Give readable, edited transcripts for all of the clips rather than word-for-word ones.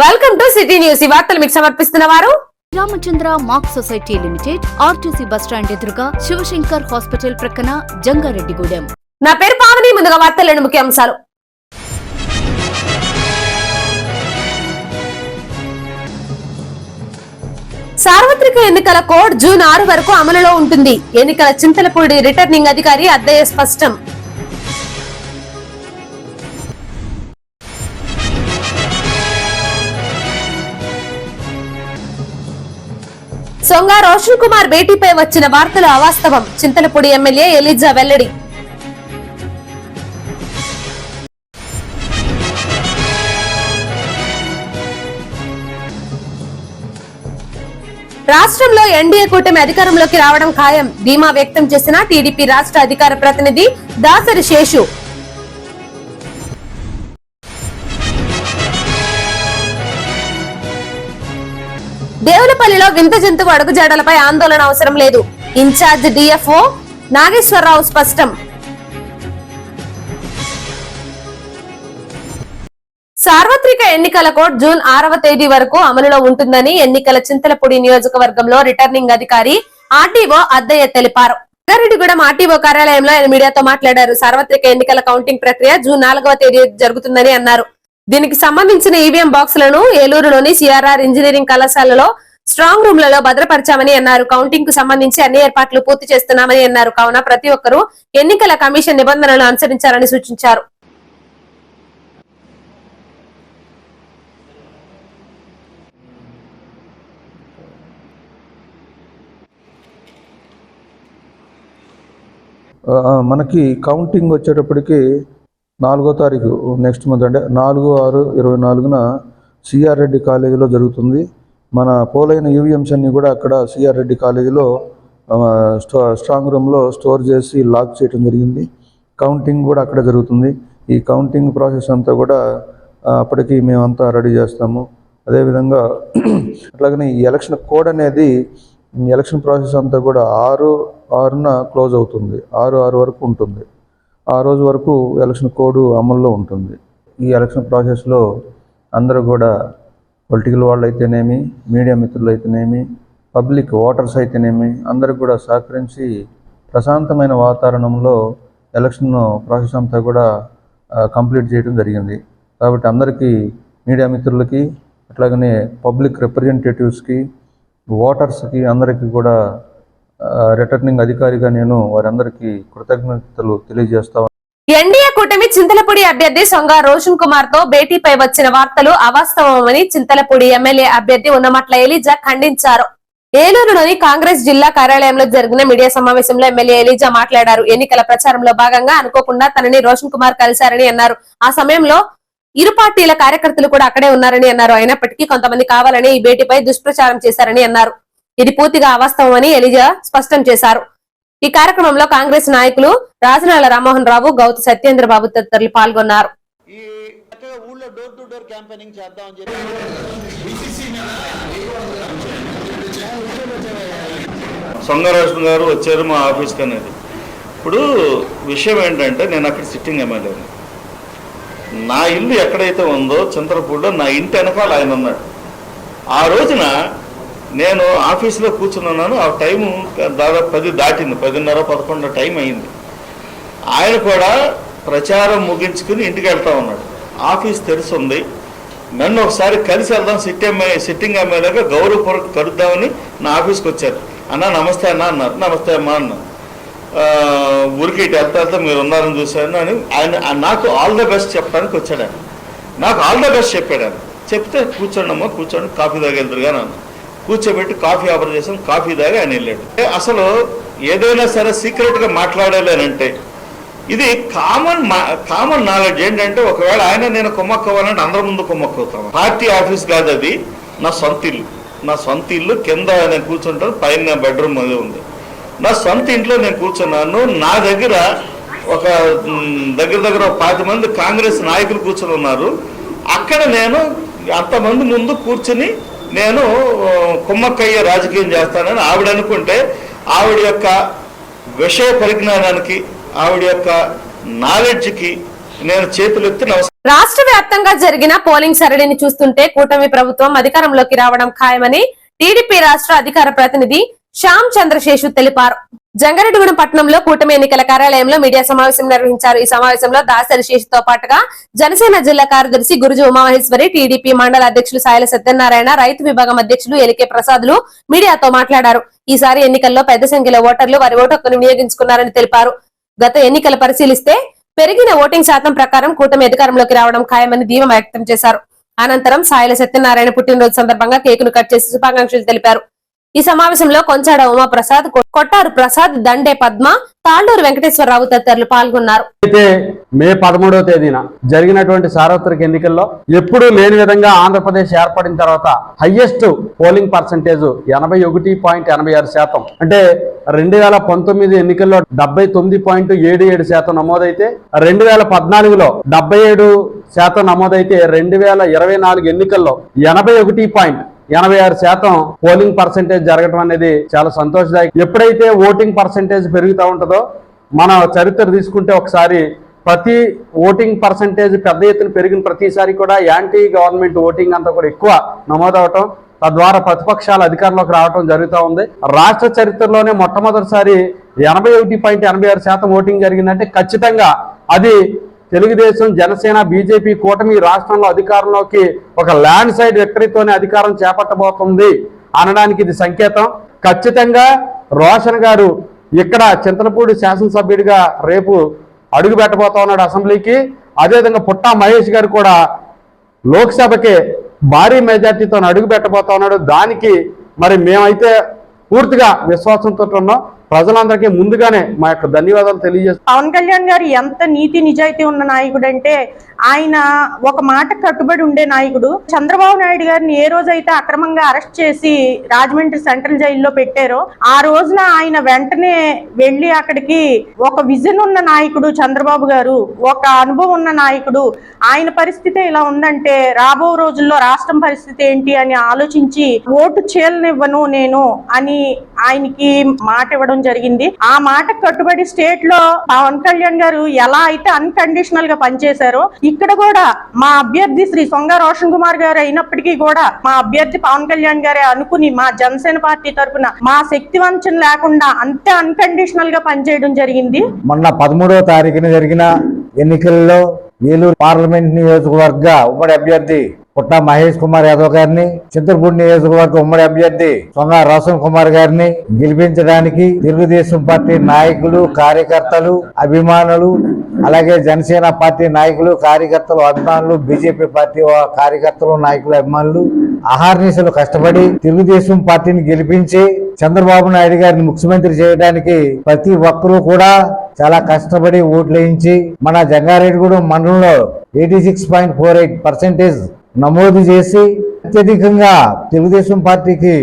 Welcome to city news. ఈ వార్తలు మీకు సమర్పిస్తున్న వారు Ramachandra mark society limited, RTC bus stand ఎదురుగా, శివశంకర్ హాస్పిటల్ ప్రక్కన, జంగారెడ్డిగూడెం. నా పేరు పావని. ముందుగా వార్తలను ముఖ్యాంశాలు. సార్వత్రిక ఎన్నికల కోడ్ జూన్ 6 వరకు అమలులో ఉంటుంది. ఎన్నికల చింతలపూడి రిటర్నింగ్ అధికారి అద్దయ్య స్పష్టం. సొంగ రోషన్ కుమార్ భేటీపై వచ్చిన వార్తలు అవాస్తవం. చింతలపూడి ఎమ్మెల్యే ఎలిజా వెల్లడి. రాష్ట్రంలో ఎన్డీఏ కూటమి అధికారంలోకి రావడం ఖాయం. ధీమా వ్యక్తం చేసిన టీడీపీ రాష్ట్ర అధికార ప్రతినిధి దాసరి శేషు. దేవులపల్లిలో వింత జంతువు అడుగుజాడలపై ఆందోళన అవసరం లేదు. ఇన్ఛార్జ్ డిఎఫ్ఓ నాగేశ్వరరావు స్పష్టం. సార్వత్రిక ఎన్నికల కోడ్ జూన్ 6వ తేదీ వరకు అమలులో ఉంటుందని ఎన్నికల చింతలపూడి నియోజకవర్గంలో రిటర్నింగ్ అధికారి ఆర్టీఓ అద్దయ్య తెలిపారు. రంగారెడ్డిగూడెం ఆర్టీఓ కార్యాలయంలో ఆయన మీడియాతో మాట్లాడారు. సార్వత్రిక ఎన్నికల కౌంటింగ్ ప్రక్రియ జూన్ 4వ తేదీ జరుగుతుందని అన్నారు. దీనికి సంబంధించిన ఈవీఎం బాక్సులను ఏలూరులోని సిఆర్ఆర్ ఇంజనీరింగ్ కళాశాలలో స్ట్రాంగ్ రూమ్లలో భద్రపరిచామని అన్నారు. కౌంటింగ్ కు సంబంధించి అన్ని ఏర్పాట్లు పూర్తి చేస్తున్నామని అన్నారు. కావున ప్రతి ఒక్కరూ ఎన్నికల కమిషన్ నిబంధనలను అనుసరించాలని సూచించారు. మనకి కౌంటింగ్ వచ్చేటప్పటికి 4వ తారీఖు నెక్స్ట్ మంత్ అంటే 4/6/24న సిఆర్ రెడ్డి కాలేజీలో జరుగుతుంది. మన పోలైన ఈవీఎంస్ అన్ని కూడా అక్కడ సిఆర్ రెడ్డి కాలేజీలో స్ట్రాంగ్ రూమ్లో స్టోర్ చేసి లాక్ చేయడం జరిగింది. కౌంటింగ్ కూడా అక్కడ జరుగుతుంది. ఈ కౌంటింగ్ ప్రాసెస్ అంతా కూడా అప్పటికి మేమంతా రెడీ చేస్తాము. అదేవిధంగా అట్లాగనే ఈ ఎలక్షన్ కోడ్ అనేది ఎలక్షన్ ప్రాసెస్ అంతా కూడా 6/6న క్లోజ్ అవుతుంది. 6/6 వరకు ఉంటుంది. ఆ రోజు వరకు ఎలక్షన్ కోడ్ అమల్లో ఉంటుంది. ఈ ఎలక్షన్ ప్రాసెస్లో అందరూ కూడా పొలిటికల్ వాళ్ళు అయితేనేమి, మీడియా మిత్రులు అయితేనేమి, పబ్లిక్ ఓటర్స్ అయితేనేమి అందరూ కూడా సహకరించి ప్రశాంతమైన వాతావరణంలో ఎలక్షన్ ప్రాసెస్ అంతా కూడా కంప్లీట్ చేయడం జరిగింది. కాబట్టి అందరికీ, మీడియా మిత్రులకి, అట్లాగనే పబ్లిక్ రిప్రజెంటేటివ్స్కి, ఓటర్స్కి అందరికీ కూడా రిటర్నింగ్ అధికారిగా నేను వారందరికీ కృతజ్ఞతలు తెలియజేస్తాను. ఎన్డీఏ కూటమి చింతలపూడి అభ్యర్థి సొంగ రోషన్ కుమార్ తో భేటీపై వచ్చిన వార్తలు అవాస్తవమని చింతలపూడి ఎమ్మెల్యే అభ్యర్థి ఉన్నమట్ల ఎలిజా ఖండించారు. ఏలూరులోని కాంగ్రెస్ జిల్లా కార్యాలయంలో జరిగిన మీడియా సమావేశంలో ఎమ్మెల్యే ఎలిజా మాట్లాడారు. ఎన్నికల ప్రచారంలో భాగంగా అనుకోకుండా తనని రోషన్ కుమార్ కలిశారని అన్నారు. ఆ సమయంలో ఇరు పార్టీల కార్యకర్తలు కూడా అక్కడే ఉన్నారని అన్నారు. అయినప్పటికీ కొంతమంది కావాలని ఈ భేటీపై దుష్ప్రచారం చేశారని అన్నారు. ఇది పూర్తిగా అవాస్తవమని ఎలిజా స్పష్టం చేశారు. ఈ కార్యక్రమంలో కాంగ్రెస్ నాయకులు రాజనాల రామ్మోహన్ రావు, గౌతు సత్యేంద్రబాబు తదితరులు పాల్గొన్నారు. సొంగరాజన్ గారు వచ్చారు మా ఆఫీస్కి అనేది. ఇప్పుడు విషయం ఏంటంటే, నేను అక్కడ సిట్టింగ్ ఎమ్మెల్యేని. నా ఇల్లు ఎక్కడైతే ఉందో చింతలపూడిలో నా ఇంటి వెనకాల ఆయన ఉన్నాడు. ఆ రోజున నేను ఆఫీసులో కూర్చున్నాను. ఆ టైము దాదాపు 10 దాటింది, 10:30-11 టైం అయింది. ఆయన కూడా ప్రచారం ముగించుకుని ఇంటికి వెళ్తా ఉన్నాడు. ఆఫీస్ తెరిచింది. నన్ను ఒకసారి కలిసి వెళ్దాం, సిట్టింగ్ ఎమ్మెల్యేగా గౌరవపూర్వక కలుద్దామని నా ఆఫీస్కి వచ్చారు. అన్న నమస్తే అన్న అన్నారు. నమస్తే అమ్మా అన్న. ఊరికి ఇటు వెళ్తా మీరు ఉన్నారని చూశాను అని ఆయన నాకు ఆల్ ద బెస్ట్ చెప్పడానికి వచ్చాడు. ఆయన నాకు ఆల్ ద బెస్ట్ చెప్పాడు. ఆయన చెప్తే కూర్చోండి అమ్మా, కూర్చోండి, కాఫీ తాగెళ్తురుగా నన్ను కూర్చోబెట్టి కాఫీ ఆఫర్ చేసాం. కాఫీ తాగి ఆయన వెళ్ళాడు. అసలు ఏదైనా సరే సీక్రెట్గా మాట్లాడాలేనంటే ఇది కామన్ నాలెడ్జ్ ఏంటంటే, ఒకవేళ ఆయన నేను కుమ్మక్కవ్వాలంటే అందరి ముందు కుమ్మక్కవుతాను. పార్టీ ఆఫీస్ కాదు అది, నా సొంత ఇల్లు. నా సొంత ఇల్లు కింద నేను కూర్చుంటాను, పైన బెడ్రూమ్ అది ఉంది. నా సొంత ఇంట్లో నేను కూర్చున్నాను. నా దగ్గర ఒక దగ్గర 10 మంది కాంగ్రెస్ నాయకులు కూర్చొని ఉన్నారు. అక్కడ నేను అంతమంది ముందు కూర్చుని నేను కుమ్మక్కయ్య రాజకీయం చేస్తానని ఆవిడ అనుకుంటే, ఆవిడ యొక్క విషయ పరిజ్ఞానానికి, ఆవిడ యొక్క నాలెడ్జ్కి నేను చేతులెత్తి నమస్కారం. రాష్ట్ర వ్యాప్తంగా జరిగిన పోలింగ్ సరళిని చూస్తుంటే కూటమి ప్రభుత్వం అధికారంలోకి రావడం ఖాయమని టీడీపీ రాష్ట్ర అధికార ప్రతినిధి శ్యామ్ చంద్రశేషు తెలిపారు. జంగారెడ్డిగూడెం పట్టణంలో కూటమి ఎన్నికల కార్యాలయంలో మీడియా సమావేశం నిర్వహించారు. ఈ సమావేశంలో దాసరి శేషుతో పాటుగా జనసేన జిల్లా కార్యదర్శి గురుజు ఉమామహేశ్వరి, టీడీపీ మండల అధ్యక్షులు సాయల సత్యనారాయణ, రైతు విభాగం అధ్యక్షులు ఎలికే ప్రసాద్లు మీడియాతో మాట్లాడారు. ఈసారి ఎన్నికల్లో పెద్ద సంఖ్యలో ఓటర్లు వారి ఓటు హక్కును వినియోగించుకున్నారని తెలిపారు. గత ఎన్నికలు పరిశీలిస్తే పెరిగిన ఓటింగ్ శాతం ప్రకారం కూటమి అధికారంలోకి రావడం ఖాయమని ధీమా వ్యక్తం చేశారు. అనంతరం సాయల సత్యనారాయణ పుట్టినరోజు సందర్భంగా కేకును కట్ చేసి శుభాకాంక్షలు తెలిపారు. ఈ సమావేశంలో కొంచాడ ఉమాప్రసాద్, కొట్టారు ప్రసాద్, దండే పద్మ, తాళ్లూరు వెంకటేశ్వరరావు తదితరులు పాల్గొన్నారు. అయితే మే 13వ తేదీన జరిగినటువంటి సార్వత్రిక ఎన్నికల్లో ఎప్పుడూ లేని విధంగా ఆంధ్రప్రదేశ్ ఏర్పడిన తర్వాత హైయెస్ట్ పోలింగ్ పర్సంటేజ్ 81.86%. అంటే 2019 ఎన్నికల్లో 79.77% నమోదైతే, 2014లో 77% నమోదైతే, 2024 ఎన్నికల్లో 81.86% పోలింగ్ పర్సంటేజ్ జరగడం అనేది చాలా సంతోషదాయకం. ఎప్పుడైతే ఓటింగ్ పర్సంటేజ్ పెరుగుతూ ఉంటుందో, మన చరిత్ర తీసుకుంటే ఒకసారి ప్రతి ఓటింగ్ పర్సంటేజ్ పెద్ద ఎత్తున పెరిగిన ప్రతిసారి కూడా యాంటీ గవర్నమెంట్ ఓటింగ్ అంతా కూడా ఎక్కువ నమోదవటం, తద్వారా ప్రతిపక్షాలు అధికారంలోకి రావడం జరుగుతూ ఉంది. రాష్ట్ర చరిత్రలోనే మొట్టమొదటిసారి 81.86% ఓటింగ్ జరిగిందంటే ఖచ్చితంగా అది తెలుగుదేశం, జనసేన, బీజేపీ కూటమి రాష్ట్రంలో అధికారంలోకి ఒక ల్యాండ్ సైడ్ విక్టరీతోనే అధికారం చేపట్టబోతుంది అనడానికి ఇది సంకేతం. ఖచ్చితంగా రోషన్ గారు ఇక్కడ చింతలపూడి శాసనసభ్యుడిగా రేపు అడుగు పెట్టబోతా ఉన్నాడు అసెంబ్లీకి. అదేవిధంగా పుట్టా మహేష్ గారు కూడా లోక్సభకి భారీ మెజార్టీతో అడుగు పెట్టబోతా ఉన్నాడు. దానికి మరి మేమైతే పూర్తిగా విశ్వాసంతో ఉన్నాం. ప్రజలందరికీ ముందుగానే మా యొక్క ధన్యవాదాలు తెలియజేస్తాం. పవన్ కళ్యాణ్ గారు ఎంత నీతి నిజాయితీ ఉన్న నాయకుడు అంటే, ఆయన ఒక మాట కట్టుబడి ఉండే నాయకుడు. చంద్రబాబు నాయుడు గారిని ఏ రోజైతే అక్రమంగా అరెస్ట్ చేసి రాజమండ్రి సెంట్రల్ జైల్లో పెట్టారో ఆ రోజున ఆయన వెంటనే వెళ్లి అక్కడికి ఒక విజన్ ఉన్న నాయకుడు చంద్రబాబు గారు, ఒక అనుభవం ఉన్న నాయకుడు. ఆయన పరిస్థితి ఇలా ఉందంటే రాబో రోజుల్లో రాష్ట్రం పరిస్థితి ఏంటి అని ఆలోచించి ఓటు చేయనివ్వను నేను అని ఆయనకి మాట ఇవ్వడం జరిగింది. ఆ మాట కట్టుబడి స్టేట్ లో పవన్ కళ్యాణ్ గారు ఎలా అయితే అన్కండిషనల్ గా పనిచేశారో, ఇక్కడ కూడా మా అభ్యర్థి శ్రీ సొంగ రోషన్ కుమార్ గారు అయినప్పటికీ కూడా మా అభ్యర్థి పవన్ కళ్యాణ్ గారే అనుకుని మా జనసేన పార్టీ తరఫున మా శక్తి వంచన లేకుండా అంతే అన్కండిషనల్ గా పనిచేయడం జరిగింది. మొన్న 13వ తారీఖున జరిగిన ఎన్నికల్లో ఏలూరు పార్లమెంట్ నియోజకవర్గ ఉమ్మడి అభ్యర్థి పుట్టా మహేష్ కుమార్ యాదవ్ గారిని, చింతలపూడి నియోజకవర్గ ఉమ్మడి అభ్యర్థి సొంగ రోషన్ కుమార్ గారిని గెలిపించడానికి తెలుగుదేశం పార్టీ నాయకులు, కార్యకర్తలు, అభిమానులు, అలాగే జనసేన పార్టీ నాయకులు, కార్యకర్తలు, అభిమానులు, బీజేపీ పార్టీ కార్యకర్తలు, నాయకులు, అభిమానులు అహర్నిశలు కష్టపడి తెలుగుదేశం పార్టీని గెలిపించి చంద్రబాబు నాయుడు గారిని ముఖ్యమంత్రి చేయడానికి ప్రతి ఒక్కరూ కూడా చాలా కష్టపడి ఓట్లు వేయించి మన జంగారెడ్డిగూడెం మండలంలో 86.48% నమోదు చేసి అత్యధికంగా తెలుగుదేశం పార్టీకి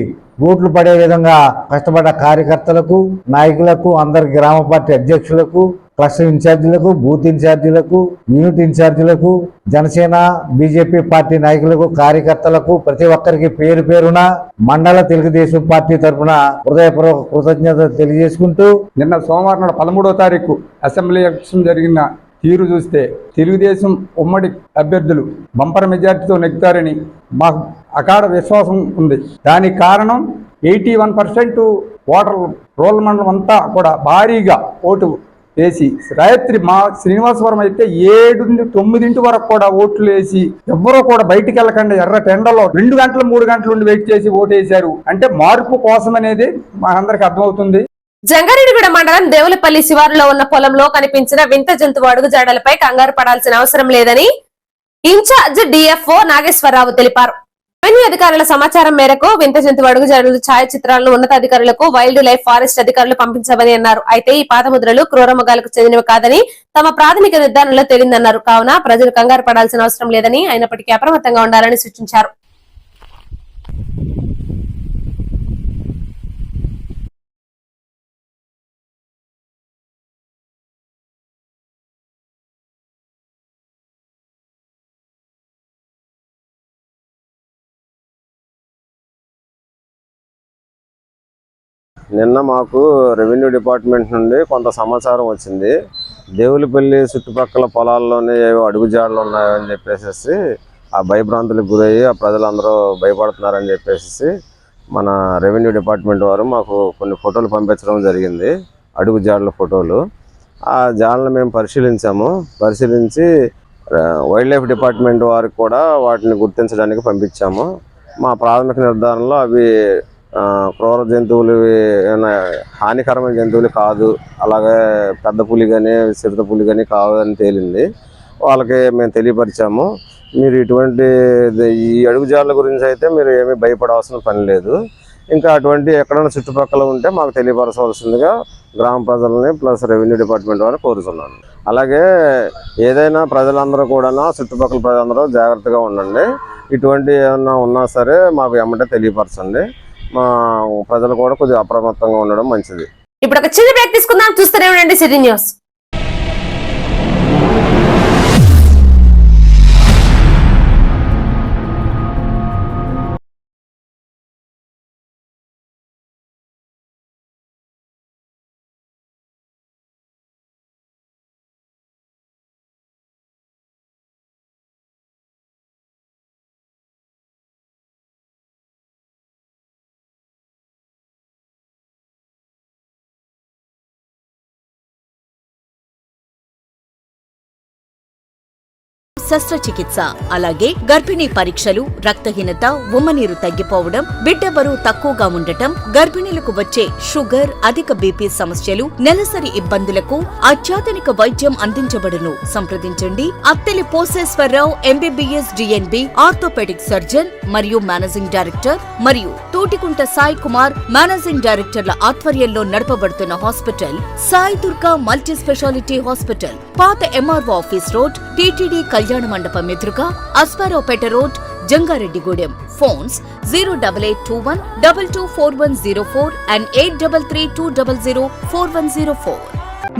ఓట్లు పడే విధంగా కష్టపడ్డ కార్యకర్తలకు, నాయకులకు, అందరి గ్రామ పార్టీ అధ్యక్షులకు, క్లస్టర్ ఇన్ఛార్జీలకు, బూత్ ఇన్ఛార్జీలకు, యూనిట్ ఇన్ఛార్జీలకు, జనసేన, బీజేపీ పార్టీ నాయకులకు, కార్యకర్తలకు ప్రతి ఒక్కరికి పేరు పేరున మండల తెలుగుదేశం పార్టీ తరఫున హృదయపూర్వక కృతజ్ఞతలు తెలియజేసుకుంటూ, నిన్న సోమవారం నాడు 13వ తారీఖు అసెంబ్లీ ఎలక్షన్ జరిగిన తీరు చూస్తే తెలుగుదేశం ఉమ్మడి అభ్యర్థులు బంపర్ మెజార్టీతో నెగ్గుతారని మాకు అకాడ విశ్వాసం ఉంది. దానికి కారణం 81% ఓటర్ రోల్ మండలం అంతా కూడా భారీగా ఓటు వేసి, రాత్రి మా శ్రీనివాసవరం అయితే 7-9 వరకు కూడా ఓట్లు వేసి ఎవ్వరూ కూడా బయటికి వెళ్ళకుండా ఎర్ర టెండలో 2 గంటలు 3 గంటలు ఉండి వెయిట్ చేసి ఓటేశారు. అంటే మార్పు కోసం అనేది మా అందరికి అర్థమవుతుంది. జంగారెడ్డిగూడెం మండలం దేవులపల్లి శివారులో ఉన్న పొలంలో కనిపించిన వింత జంతువు అడుగు జాడలపై కంగారు పడాల్సిన అవసరం లేదని ఇన్ఛార్జ్ డిఎఫ్ఓ నాగేశ్వరరావు తెలిపారు. రెవెన్యూ అధికారుల సమాచారం మేరకు వింత జంతువు అడుగు జాడల ఛాయాచిత్రాలను ఉన్నతాధికారులకు వైల్డ్ లైఫ్ ఫారెస్ట్ అధికారులు పంపించామని అన్నారు. అయితే ఈ పాదముద్రలు క్రూరమృగాలకు చెందినవి కాదని తమ ప్రాథమిక నిర్ధారణలో తేలిందన్నారు. కావున ప్రజలు కంగారు పడాల్సిన అవసరం లేదని, అయినప్పటికీ అప్రమత్తంగా ఉండాలని సూచించారు. నిన్న మాకు రెవెన్యూ డిపార్ట్మెంట్ నుండి కొంత సమాచారం వచ్చింది. దేవులపల్లి చుట్టుపక్కల పొలాల్లోనే ఏవో అడుగుజాడలు ఉన్నాయని చెప్పేసి ఆ భయభ్రాంతులకు గురయ్యి ఆ ప్రజలందరూ భయపడుతున్నారని చెప్పేసి మన రెవెన్యూ డిపార్ట్మెంట్ వారు మాకు కొన్ని ఫోటోలు పంపించడం జరిగింది, అడుగు జాడల ఫోటోలు. ఆ జాడలను మేము పరిశీలించి వైల్డ్ లైఫ్ డిపార్ట్మెంట్ వారికి కూడా వాటిని గుర్తించడానికి పంపించాము. మా ప్రాథమిక నిర్ధారణలో అవి క్రూర జంతువులు, ఏమైనా హానికరమైన జంతువులు కాదు, అలాగే పెద్ద పులి కానీ చిరుత పులి కానీ కాదని తేలింది. వాళ్ళకి మేము తెలియపరిచాము, మీరు ఇటువంటి ఈ అడుగుజాడల గురించి అయితే మీరు ఏమీ భయపడవలసిన పని లేదు. ఇంకా అటువంటి ఎక్కడైనా చుట్టుపక్కల ఉంటే మాకు తెలియపరచవలసిందిగా గ్రామ ప్రజలని ప్లస్ రెవెన్యూ డిపార్ట్మెంట్ వారిని కోరుతున్నాను. అలాగే ఏదైనా ప్రజలందరూ కూడా చుట్టుపక్కల ప్రజలందరూ జాగ్రత్తగా ఉండండి. ఇటువంటి ఏమన్నా ఉన్నా సరే మాకు ఎమ్మటే తెలియపరచండి. మా ప్రజలు కూడా కొద్దిగా అప్రమత్తంగా ఉండడం మంచిది. ఇప్పుడు ఒక చిన్న బ్రేక్ తీసుకుందాం, చూస్తూనే ఉండండి సిటీ న్యూస్. శస్త్రచికిత్స, అలాగే గర్భిణీ పరీక్షలు, రక్తహీనత, ఉమ్మనీరు తగ్గిపోవడం, బిడ్డ బరువు తక్కువగా ఉండటం, గర్భిణీలకు వచ్చే షుగర్, అధిక బీపీ సమస్యలు, నెలసరి ఇబ్బందులకు అత్యాధునిక వైద్యం అందించబడును. సంప్రదించండి Attili Poseswararao MBBS DNB, orthopaedic surgeon మరియు మేనేజింగ్ డైరెక్టర్, మరియు తోటికుంట సాయి కుమార్ మేనేజింగ్ డైరెక్టర్ల ఆధ్వర్యంలో నడపబడుతున్న hospital Sai Durga multi speciality hospital, పాత ఎంఆర్ఓ ఆఫీస్ రోడ్, టీటీడీ కళ్యాణ మండపం ఎదురుగా, Aswaraopeta road, Jangareddygudem. Phones 08821 224104 and 8332004104.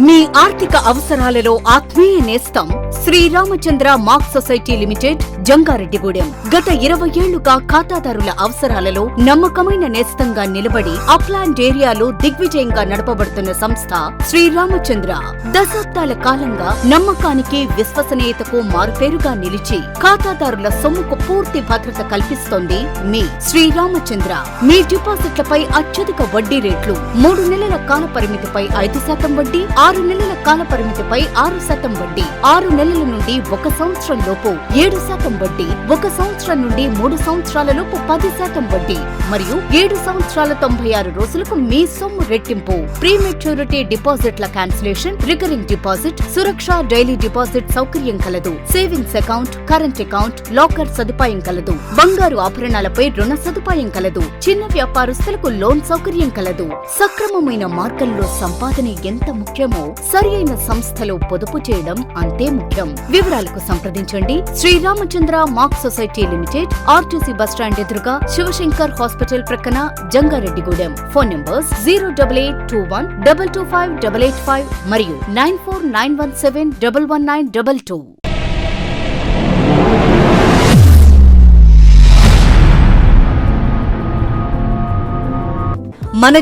మీ ఆర్థిక అవసరాలలో ఆత్మీయ నేస్తం Sriramachandra mark society limited, Jangareddygudem. గత 20 ఏళ్లుగా ఖాతాదారుల అవసరాలలో నమ్మకమైన నేస్తంగా నిలబడి అప్లాండ్ ఏరియాలో దిగ్విజయంగా నడపబడుతున్న సంస్థ శ్రీరామచంద్ర. దశాబ్దాల కాలంగా నమ్మకానికి, విశ్వసనీయతకు మారుపేరుగా నిలిచి ఖాతాదారుల సొమ్ముకు పూర్తి భద్రత కల్పిస్తోంది మీ శ్రీరామచంద్ర. మీ డిపాజిట్లపై అత్యధిక వడ్డీ రేట్లు, 3 నెలల కాల పరిమితిపై 5% వడ్డీ, 6 నెలల కాల పరిమితిపై 6% వడ్డీ, 6 నెలల నుండి 1 సంవత్సరం లోపు 7% వడ్డీ, 1 సంవత్సరం నుండి 3 సంవత్సరాల లోపు 10% వడ్డీ, మరియు 7 సంవత్సరాల 96 రోజులకు మీ సొమ్ము రెట్టింపు. ప్రీ మెచ్యూరిటీ డిపాజిట్ల క్యాన్సిలేషన్, రికరింగ్ డిపాజిట్, సురక్ష డైలీ డిపాజిట్ సౌకర్యం కలదు. Savings account, current account, locker సదుపాయం కలదు. బంగారు ఆభరణాలపై రుణ సదుపాయం కలదు. చిన్న వ్యాపారస్తులకు లోన్ సౌకర్యం కలదు. సక్రమమైన మార్గంలో సంపాదన ఎంత ముఖ్యమో సరియైన సంస్థలో పొదుపు చేయడం అంతే ముఖ్యం. వివరాలకు సంప్రదించండి Sriramachandra mark society limited, RTC bus stand ఎదురుగా, శివశంకర్ హాస్పిటల్ ప్రక్కన, జంగారెడ్డిగూడెం. ఫోన్ నంబర్స్ 08821 225 885 మరియు 94917 11922. మన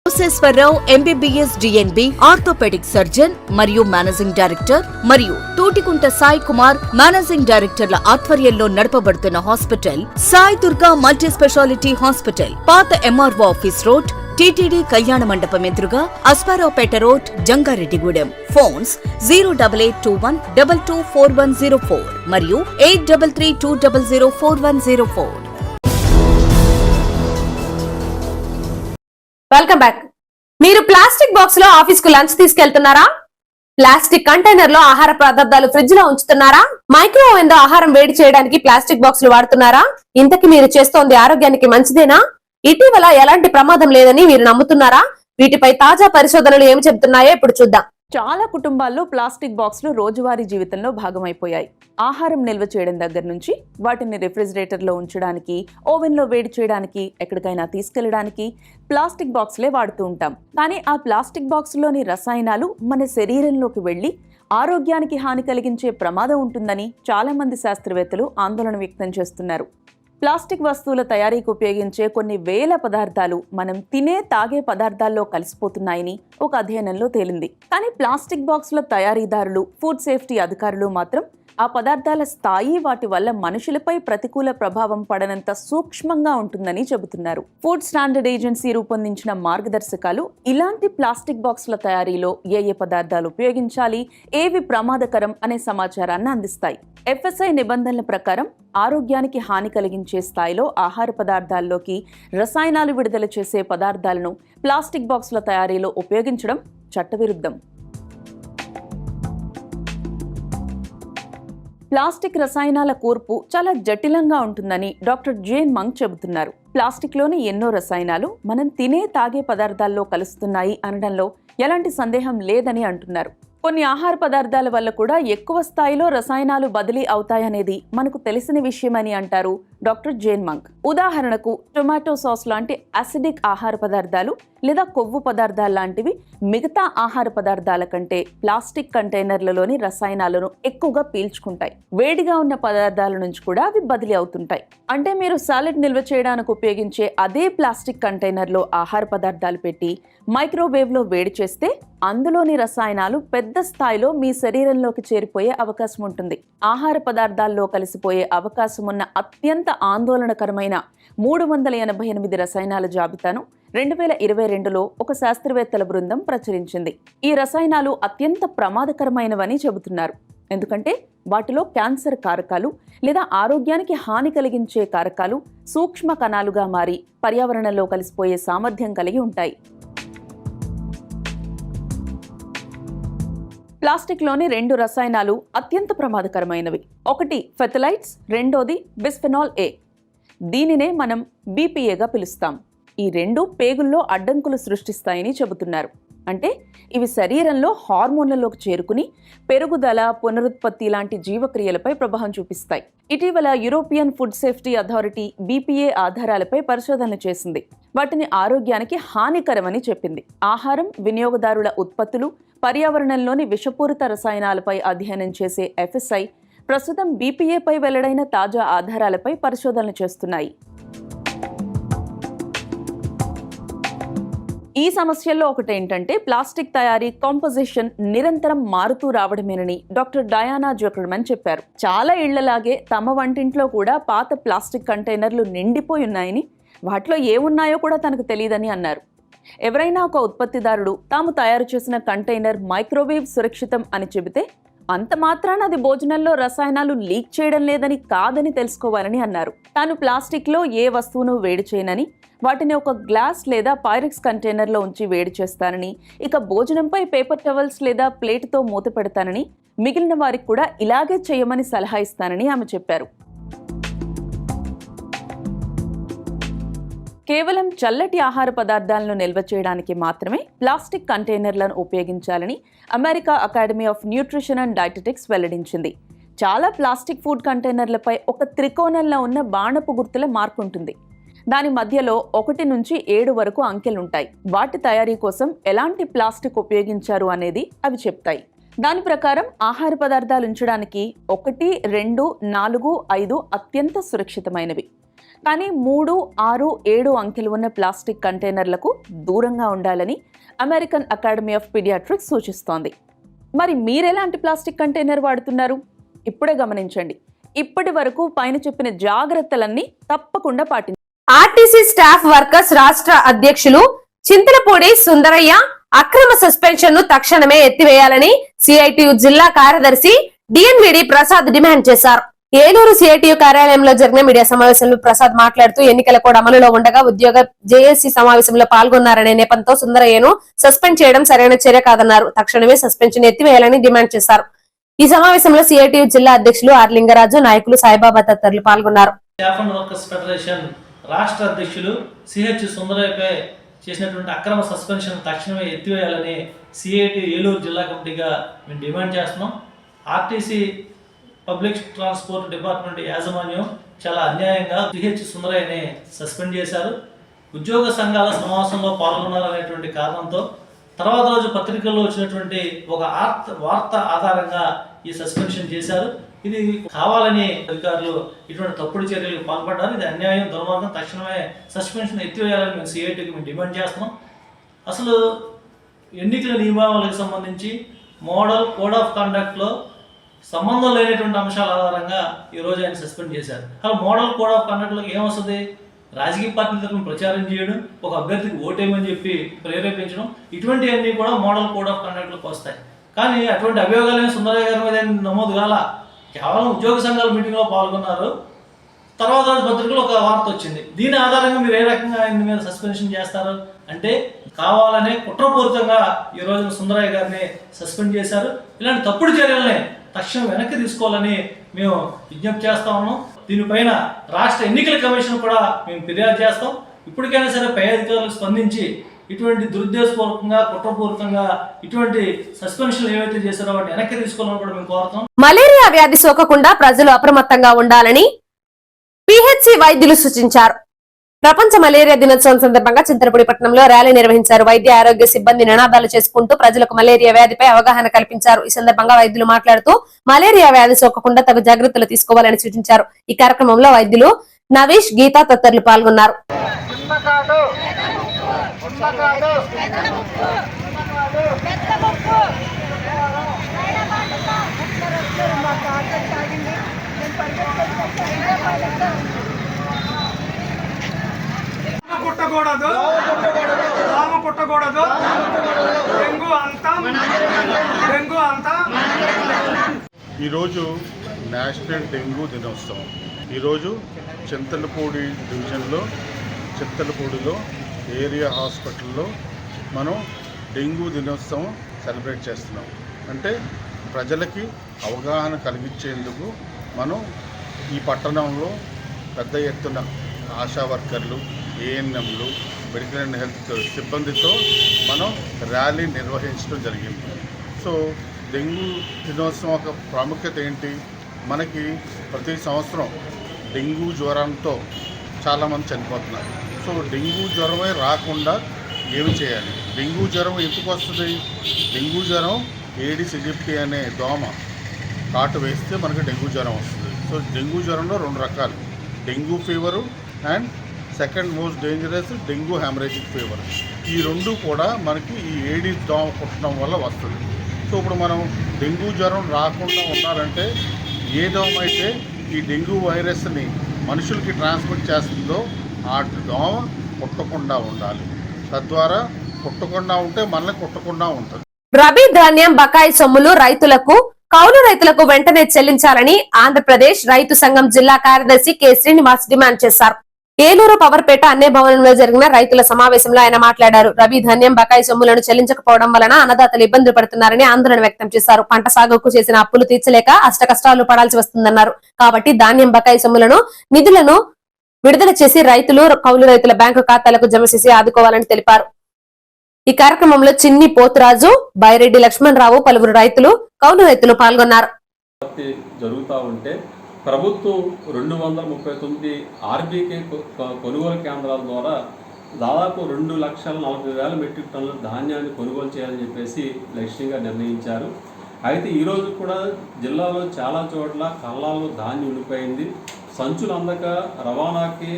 Poseswararao MBBS DNB, orthopaedic surgeon మరియు మేనేజింగ్ డైరెక్టర్, మరియు తోటికుంట సాయి కుమార్ మేనేజింగ్ డైరెక్టర్ల ఆధ్వర్యంలో నడపబడుతున్న hospital Sai Durga multi speciality hospital, పాత ఎంఆర్ఓ ఆఫీస్ రోడ్, టీటీడీ కళ్యాణ మండపం ఎదురుగా, అస్పారావుపేట రోడ్, జంగారెడ్డిగూడెం. ఫోన్స్ 08821 224104 మరియు 8332004104. Welcome back. మీరు ప్లాస్టిక్ బాక్స్ లో ఆఫీస్ కు లంచ్ తీసుకెళ్తున్నారా? ప్లాస్టిక్ కంటైనర్ లో ఆహార పదార్థాలు ఫ్రిడ్జ్ లో ఉంచుతున్నారా? మైక్రోవేవ్ లో ఆహారం వేడి చేయడానికి ప్లాస్టిక్ బాక్సులు వాడుతున్నారా? ఇంతకి మీరు చేస్తోంది ఆరోగ్యానికి మంచిదేనా? ఇటీవల ఎలాంటి ప్రమాదం లేదని మీరు నమ్ముతున్నారా? వీటిపై తాజా పరిశోధనలు ఏమి చెబుతున్నాయో ఇప్పుడు చూద్దాం. చాలా కుటుంబాల్లో ప్లాస్టిక్ బాక్సులు రోజువారీ జీవితంలో భాగమైపోయాయి. ఆహారం నిల్వ చేయడం దగ్గర నుంచి వాటిని రిఫ్రిజిరేటర్లో ఉంచడానికి, ఓవెన్లో వేడి చేయడానికి, ఎక్కడికైనా తీసుకెళ్లడానికి ప్లాస్టిక్ బాక్సులే వాడుతూ ఉంటాం. కానీ ఆ ప్లాస్టిక్ బాక్సుల్లోని రసాయనాలు మన శరీరంలోకి వెళ్లి ఆరోగ్యానికి హాని కలిగించే ప్రమాదం ఉంటుందని చాలా మంది శాస్త్రవేత్తలు ఆందోళన వ్యక్తం చేస్తున్నారు. ప్లాస్టిక్ వస్తువుల తయారీకి ఉపయోగించే కొన్ని వేల పదార్థాలు మనం తినే, తాగే పదార్థాల్లో కలిసిపోతున్నాయని ఒక అధ్యయనంలో తేలింది. కానీ ప్లాస్టిక్ బాక్సుల తయారీదారులు, ఫుడ్ సేఫ్టీ అధికారులు మాత్రం ఆ పదార్థాల స్థాయి వాటి వల్ల మనుషులపై ప్రతికూల ప్రభావం పడనంత సూక్ష్మంగా ఉంటుందని చెబుతున్నారు. ఫుడ్ స్టాండర్డ్ ఏజెన్సీ రూపొందించిన మార్గదర్శకాలు ఇలాంటి ప్లాస్టిక్ బాక్సుల తయారీలో ఏ పదార్థాలు ఉపయోగించాలి, ఏవి ప్రమాదకరం అనే సమాచారాన్ని అందిస్తాయి. FSI నిబంధనల ప్రకారం ఆరోగ్యానికి హాని కలిగించే స్థాయిలో ఆహార పదార్థాల్లోకి రసాయనాలు విడుదల చేసే పదార్థాలను ప్లాస్టిక్ బాక్సుల తయారీలో ఉపయోగించడం చట్టవిరుద్ధం. ప్లాస్టిక్ రసాయనాల కూర్పు చాలా జటిలంగా ఉంటుందని డాక్టర్ జేన్ మంగ్ చెబుతున్నారు. ప్లాస్టిక్లోని ఎన్నో రసాయనాలు మనం తినే, తాగే పదార్థాల్లో కలుస్తున్నాయి అనడంలో ఎలాంటి సందేహం లేదని అంటున్నారు. కొన్ని ఆహార పదార్థాల వల్ల కూడా ఎక్కువ స్థాయిలో రసాయనాలు బదిలీ అవుతాయనేది మనకు తెలిసిన విషయమని అంటారు డాక్టర్ జేన్ మంగ్. ఉదాహరణకు టొమాటో సాస్ లాంటి అసిడిక్ ఆహార పదార్థాలు లేదా కొవ్వు పదార్థాలు లాంటివి మిగతా ఆహార పదార్థాల కంటే ప్లాస్టిక్ కంటైనర్లలోని రసాయనాలను ఎక్కువగా పీల్చుకుంటాయి. వేడిగా ఉన్న పదార్థాల నుంచి కూడా అవి బదిలీ అవుతుంటాయి. అంటే మీరు సాలెడ్ నిల్వ చేయడానికి ఉపయోగించే అదే ప్లాస్టిక్ కంటైనర్లో ఆహార పదార్థాలు పెట్టి మైక్రోవేవ్ లో వేడి చేస్తే అందులోని రసాయనాలు పెద్ద స్థాయిలో మీ శరీరంలోకి చేరిపోయే అవకాశం ఉంటుంది. ఆహార పదార్థాల్లో కలిసిపోయే అవకాశం ఉన్న అత్యంత ఆందోళనకరమైన 388 రసాయనాల జాబితాను 2022లో ఒక శాస్త్రవేత్తల బృందం ప్రచురించింది. ఈ రసాయనాలు అత్యంత ప్రమాదకరమైనవని చెబుతున్నారు. ఎందుకంటే వాటిలో క్యాన్సర్ కారకాలు లేదా ఆరోగ్యానికి హాని కలిగించే కారకాలు సూక్ష్మ కణాలుగా మారి పర్యావరణంలో కలిసిపోయే సామర్థ్యం కలిగి ఉంటాయి. ప్లాస్టిక్లోని 2 రసాయనాలు అత్యంత ప్రమాదకరమైనవి. ఒకటి ఫెథలైట్స్, రెండోది బిస్ఫెనాల్ A. దీనినే మనం BPAగా పిలుస్తాం. ఈ 2 పేగుల్లో అడ్డంకులు సృష్టిస్తాయని చెబుతున్నారు. అంటే ఇవి శరీరంలో హార్మోన్లలోకి చేరుకుని పెరుగుదల, పునరుత్పత్తి లాంటి జీవక్రియలపై ప్రభావం చూపిస్తాయి. ఇటీవల European food safety authority BPA ఆధారాలపై పరిశోధనలు చేసింది. వాటిని ఆరోగ్యానికి హానికరమని చెప్పింది. ఆహారం, వినియోగదారుల ఉత్పత్తులు, పర్యావరణంలోని విషపూరిత రసాయనాలపై అధ్యయనం చేసే FSI ప్రస్తుతం BPA పై వెల్లడైన తాజా ఆధారాలపై పరిశోధనలు చేస్తున్నాయి. ఈ సమస్యల్లో ఒకటేంటంటే ప్లాస్టిక్ తయారీ కాంపోజిషన్ నిరంతరం మారుతూ రావడమేనని డాక్టర్ డయానా జోకర్మన్ చెప్పారు. చాలా ఇళ్లలాగే తమ వంటింట్లో కూడా పాత ప్లాస్టిక్ కంటైనర్లు నిండిపోయి ఉన్నాయని, వాటిలో ఏమున్నాయో కూడా తనకు తెలియదని అన్నారు. ఎవరైనా ఒక ఉత్పత్తిదారుడు తాము తయారు చేసిన కంటైనర్ మైక్రోవేవ్ సురక్షితం అని చెబితే అంత మాత్రాన అది భోజనంలో రసాయనాలు లీక్ చేయడం లేదని కాదని తెలుసుకోవాలని అన్నారు. తాను ప్లాస్టిక్లో ఏ వస్తువును వేడి చేయనని, వాటిని ఒక గ్లాస్ లేదా పైరెక్స్ కంటైనర్లో ఉంచి వేడి చేస్తానని, ఇక భోజనంపై పేపర్ టవల్స్ లేదా ప్లేటుతో మూత పెడతానని, మిగిలిన వారికి కూడా ఇలాగే చేయమని సలహా ఇస్తానని ఆమె చెప్పారు. కేవలం చల్లటి ఆహార పదార్థాలను నిల్వ చేయడానికి మాత్రమే ప్లాస్టిక్ కంటైనర్లను ఉపయోగించాలని America academy of nutrition and dietetics వెల్లడించింది. చాలా ప్లాస్టిక్ ఫుడ్ కంటైనర్లపై ఒక త్రికోణంలో ఉన్న బాణపు గుర్తుల మార్క్ ఉంటుంది. దాని మధ్యలో 1 నుంచి 7 వరకు అంకెలుంటాయి. వాటి తయారీ కోసం ఎలాంటి ప్లాస్టిక్ ఉపయోగించారు అనేది అవి చెప్తాయి. దాని ప్రకారం ఆహార పదార్థాలు ఉంచడానికి 1, 2, 4, 5 అత్యంత సురక్షితమైనవి. కానీ 3, 6, 7 అంకెలు ఉన్న ప్లాస్టిక్ కంటైనర్లకు దూరంగా ఉండాలని అమెరికన్ అకాడమీ ఆఫ్ పీడియాట్రిక్స్ సూచిస్తోంది. మరి మీరెలాంటి ప్లాస్టిక్ కంటైనర్ వాడుతున్నారు? ఇప్పుడే గమనించండి. ఇప్పటి వరకు పైన చెప్పిన జాగ్రత్తలన్నీ తప్పకుండా పాటించండి. ఆర్టీసీ స్టాఫ్ వర్కర్స్ రాష్ట్ర అధ్యక్షులు చింతలపూడి సుందరయ్య అక్రమ సస్పెన్షన్ ను తక్షణమే ఎత్తివేయాలని CITU జిల్లా కార్యదర్శి DNVD ప్రసాద్ డిమాండ్ చేశారు. ఏలూరు సిఐటియు కార్యాలయంలో జరిగిన మీడియా సమావేశంలో ప్రసాద్ మాట్లాడుతూ ఎన్నికల కోడ్ అమలులో ఉండగా ఉద్యోగ జేఏసీ సమావేశంలో పాల్గొన్నారనే నెపంతో సుందరయ్యను సస్పెండ్ చేయడం సరైన చర్య కాదన్నారు. తక్షణమే సస్పెన్షన్ ఎత్తివేయాలని డిమాండ్ చేశారు. ఈ సమావేశంలో సిఐటియు జిల్లా అధ్యక్షులు ఆర్ లింగరాజు, నాయకులు సాయిబాబా తదితరులు పాల్గొన్నారు. ఫెడరేషన్ రాష్ట్ర అధ్యక్షులు సిహెచ్ సుందరయ్యపై చేసినటువంటి అక్రమ సస్పెన్షన్ తక్షణమే ఎత్తివేయాలని సిఐటియు ఏలూరు జిల్లా కమిటీగా మేము డిమాండ్ చేస్తున్నాం. ఆర్టీసీ పబ్లిక్ ట్రాన్స్పోర్ట్ డిపార్ట్మెంట్ యాజమాన్యం చాలా అన్యాయంగా సిహెచ్ సుందరయ్యని సస్పెండ్ చేశారు. ఉద్యోగ సంఘాల సమావేశంలో పాల్గొన్నారనేటువంటి కారణంతో తర్వాత రోజు పత్రికల్లో వచ్చినటువంటి ఒక వార్త ఆధారంగా ఈ సస్పెన్షన్ చేశారు. ఇది కావాలని అధికారులు ఇటువంటి తప్పుడు చర్యలకు పాల్పడ్డారు. ఇది అన్యాయం, దుర్మార్గం. తక్షణమే సస్పెన్షన్ ఎత్తివేయాలని మేము సిఐటికి మేము డిమాండ్ చేస్తున్నాం. అసలు ఎన్నికల నియమావళికి సంబంధించి మోడల్ కోడ్ ఆఫ్ కండక్ట్లో సంబంధం లేనటువంటి అంశాల ఆధారంగా ఈరోజు ఆయన సస్పెండ్ చేశారు. అసలు మోడల్ కోడ్ ఆఫ్ కండక్ట్లో ఏమొస్తుంది? రాజకీయ పార్టీల తరఫున ప్రచారం చేయడం, ఒక అభ్యర్థికి ఓటేయమని చెప్పి ప్రేరేపించడం, ఇటువంటివన్నీ కూడా మోడల్ కోడ్ ఆఫ్ కండక్ట్లోకి వస్తాయి. కానీ అటువంటి అభియోగాలు సుందరయ్య గారి మీద నమోదు కాల. కేవలం ఉద్యోగ సంఘాల మీటింగ్లో పాల్గొన్నారు. తర్వాత పత్రికలో ఒక వార్త వచ్చింది. దీని ఆధారంగా మీరు ఏ రకంగా ఆయన మీద సస్పెన్షన్ చేస్తారు అంటే కావాలనే కుట్రపూరితంగా ఈరోజు సుందరయ్య గారిని సస్పెండ్ చేశారు. ఇలాంటి తప్పుడు చర్యలనే తక్షణం వెనక్కి తీసుకోవాలని మేము విజ్ఞప్తి చేస్తా ఉన్నాం. దీనిపైన రాష్ట్ర ఎన్నికల కమిషన్ కూడా మేము ఫిర్యాదు చేస్తాం. ఇప్పటికైనా సరే పై అధికారులు స్పందించి ఇటువంటి దురుద్దేశపూర్వకంగా కుట్రపూరితంగా ఇటువంటి సస్పెన్షన్లు ఏవైతే చేశారో వాటిని వెనక్కి తీసుకోవాలని కూడా మేము కోరుతాం. మలేరియా వ్యాధి సోకకుండా ప్రజలు అప్రమత్తంగా ఉండాలని పిహెచ్సి వైద్యులు సూచించారు. ప్రపంచ మలేరియా దినోత్సవం సందర్భంగా చింతలపూడి పట్టణంలో ర్యాలీ నిర్వహించారు. వైద్య ఆరోగ్య సిబ్బంది నినాదాలు చేసుకుంటూ ప్రజలకు మలేరియా వ్యాధిపై అవగాహన కల్పించారు. ఈ సందర్భంగా వైద్యులు మాట్లాడుతూ మలేరియా వ్యాధి సోకకుండా తగు జాగ్రత్తలు తీసుకోవాలని సూచించారు. ఈ కార్యక్రమంలో వైద్యులు నవీష్, గీతా తదితరులు పాల్గొన్నారు. పుట్టకూడదు, పాము పుట్టకూడదు, డెంగు అంతా. ఈరోజు నేషనల్ డెంగ్యూ దినోత్సవం. ఈరోజు చింతలపూడి డివిజన్లో చింతలపూడిలో ఏరియా హాస్పిటల్లో మనం డెంగ్యూ దినోత్సవం సెలబ్రేట్ చేస్తున్నాం. అంటే ప్రజలకి అవగాహన కలిగించేందుకు మనం ఈ పట్టణంలో పెద్ద ఎత్తున ఆశా వర్కర్లు, ఏఎన్ఎంలు, మెడికల్ అండ్ హెల్త్ సిబ్బందితో మనం ర్యాలీ నిర్వహించడం జరిగింది. సో డెంగ్యూ దినోత్సవం ఒక ప్రాముఖ్యత ఏంటి? మనకి ప్రతి సంవత్సరం డెంగ్యూ జ్వరంతో చాలామంది చనిపోతున్నారు. సో డెంగ్యూ జ్వరమే రాకుండా ఏమి చేయాలి? డెంగ్యూ జ్వరం ఎందుకు వస్తుంది? డెంగ్యూ జ్వరం ఏడిస్ ఈజిప్టి అనే దోమ కాటు వేస్తే మనకు డెంగ్యూ జ్వరం వస్తుంది. సో డెంగ్యూ జ్వరంలో 2 రకాలు, dengue fever and second most dangerous dengue haemorrhagic fever. ఈ 2 కూడా మనకి ఈ ఏడిస్ దోమ కుట్టడం వల్ల వస్తుంది. సో ఇప్పుడు మనం డెంగ్యూ జ్వరం రాకుండా ఉండాలంటే ఏ దోమ అయితే ఈ డెంగ్యూ వైరస్ని మనుషులకి ట్రాన్స్మిట్ చేస్తుందో ఆ దోమ కుట్టకుండా ఉండాలి. తద్వారా కుట్టకుండా ఉంటే మనల్ని కుట్టకుండా ఉంటుంది. రబీ ధాన్యం బకాయి సొమ్ములు కౌలు రైతులకు వెంటనే చెల్లించాలని ఆంధ్రప్రదేశ్ రైతు సంఘం జిల్లా కార్యదర్శి కె శ్రీనివాస్ డిమాండ్ చేశారు. ఏలూరు పవర్పేట అన్నే భవనంలో జరిగిన రైతుల సమావేశంలో ఆయన మాట్లాడారు. రబీ ధాన్యం బకాయి సొమ్ములను చెల్లించకపోవడం వలన అన్నదాతలు ఇబ్బందులు పడుతున్నారని ఆందోళన వ్యక్తం చేశారు. పంట సాగుకు చేసిన అప్పులు తీర్చలేక అష్టకష్టాలు పడాల్సి వస్తుందన్నారు. కాబట్టి ధాన్యం బకాయి సొమ్ములను నిధులను విడుదల చేసి రైతులు, కౌలు రైతుల బ్యాంకు ఖాతాలకు జమ చేసి ఆదుకోవాలని తెలిపారు. ఈ కార్యక్రమంలో చిన్ని పోతురాజు, బైరెడ్డి లక్ష్మణరావు, పలువురు రైతులు, కౌలు రైతులు పాల్గొన్నారు. జరుగుతూ ఉంటే ప్రభుత్వం 239 ఆర్బీకే కొనుగోలు కేంద్రాల ద్వారా దాదాపు 2,40,000 మెట్రిక్ టన్నుల ధాన్యాన్ని కొనుగోలు చేయాలని చెప్పేసి లక్ష్యంగా నిర్ణయించారు. అయితే ఈరోజు కూడా జిల్లాలో చాలా చోట్ల కళ్ళాల్లో ధాన్యం ఉండిపోయింది. సంచులు అందక రవాణాకి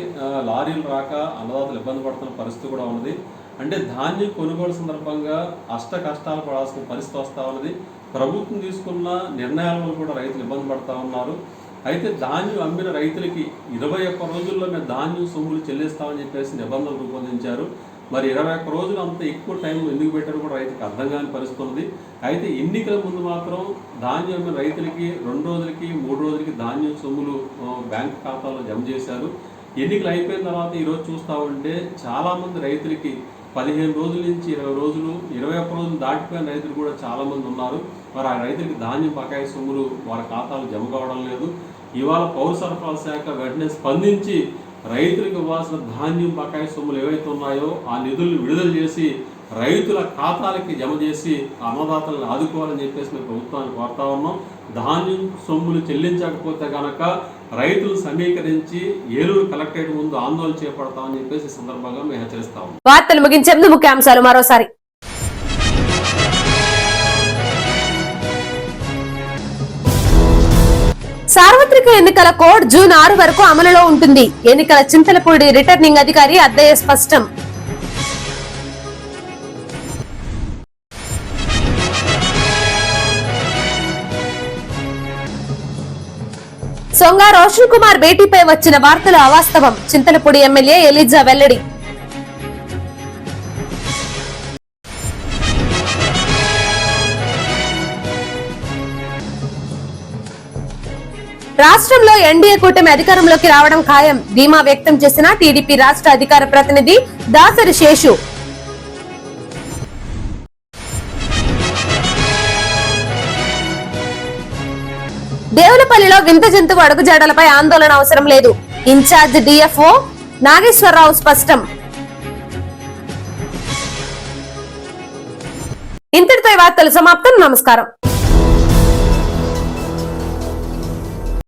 లారీలు రాక అన్నదాతలు ఇబ్బంది పడుతున్న పరిస్థితి కూడా ఉన్నది. అంటే ధాన్యం కొనుగోలు సందర్భంగా అష్ట కష్టాలు పడాల్సిన పరిస్థితి వస్తూ ఉన్నది. ప్రభుత్వం తీసుకున్న నిర్ణయాలను కూడా రైతులు ఇబ్బంది పడుతూ ఉన్నారు. అయితే ధాన్యం అమ్మిన రైతులకి 21 రోజుల్లో మేము ధాన్యం సొమ్ములు చెల్లిస్తామని చెప్పేసి నిబంధనలు రూపొందించారు. మరి 21 రోజులు అంత ఎక్కువ టైం ఎందుకు పెట్టారో కూడా రైతుకి అర్థం కాని పరిస్థితి ఉంది. అయితే ఎన్నికల ముందు మాత్రం ధాన్యం రైతులకి 2 రోజులకి 3 రోజులకి ధాన్యం సొమ్ములు బ్యాంక్ ఖాతాలో జమ చేశారు. ఎన్నికలు అయిపోయిన తర్వాత ఈరోజు చూస్తూ ఉంటే చాలామంది రైతులకి 15 రోజుల నుంచి 20 రోజులు 21 రోజులు దాటిపోయిన రైతులు కూడా చాలామంది ఉన్నారు. మరి ఆ రైతులకి ధాన్యం బకాయి సొమ్ములు వారి ఖాతాలు జమ కావడం లేదు. ఇవాళ పౌర సరఫరాల శాఖ వెంటనే స్పందించి రైతులకు ఇవ్వాల్సిన ధాన్యం బకాయి సొమ్ములు ఏవైతే ఉన్నాయో ఆ నిధులను విడుదల చేసి రైతుల ఖాతాలకి జమ చేసి అన్నదాతలను ఆదుకోవాలని చెప్పేసి మేము ప్రభుత్వాన్ని కోరుతా ఉన్నాం. ధాన్యం సొమ్ములు చెల్లించకపోతే కనుక రైతులు సమీకరించి ఏలూరు కలెక్టరేట్ ముందు ఆందోళన చేపడతామని చెప్పేసి సందర్భంగా మేము హెచ్చరిస్తా ఉన్నాం. వార్తలు ముగించే ముందు ముఖ్యాంశాలు మరోసారి. సార్వత్రిక ఎన్నికల కోడ్ జూన్ 6 వరకు అమలులో ఉంటుంది. ఎన్నికల చింతలపూడి రిటర్నింగ్ అధికారి అద్దయ్య స్పష్టం. సొంగ రోషన్ కుమార్ భేటీపై వచ్చిన వార్తలు అవాస్తవం. చింతలపూడి ఎమ్మెల్యే ఎలిజా వెల్లడి. రాష్ట్రంలో ఎన్డీఏ కూటమి అధికారంలోకి రావడం ఖాయం. ధీమా వ్యక్తం చేసిన టీడీపీ రాష్ట్ర అధికార ప్రతినిధి దాసరి శేషు. దేవులపల్లిలో వింత జంతువు అడుగుజాడలపై ఆందోళన అవసరం లేదు. ఇన్ఛార్జ్ డిఎఫ్ఓ నాగేశ్వరరావు స్పష్టం. ఇంతటితో వార్తలు సమాప్తం. నమస్కారం.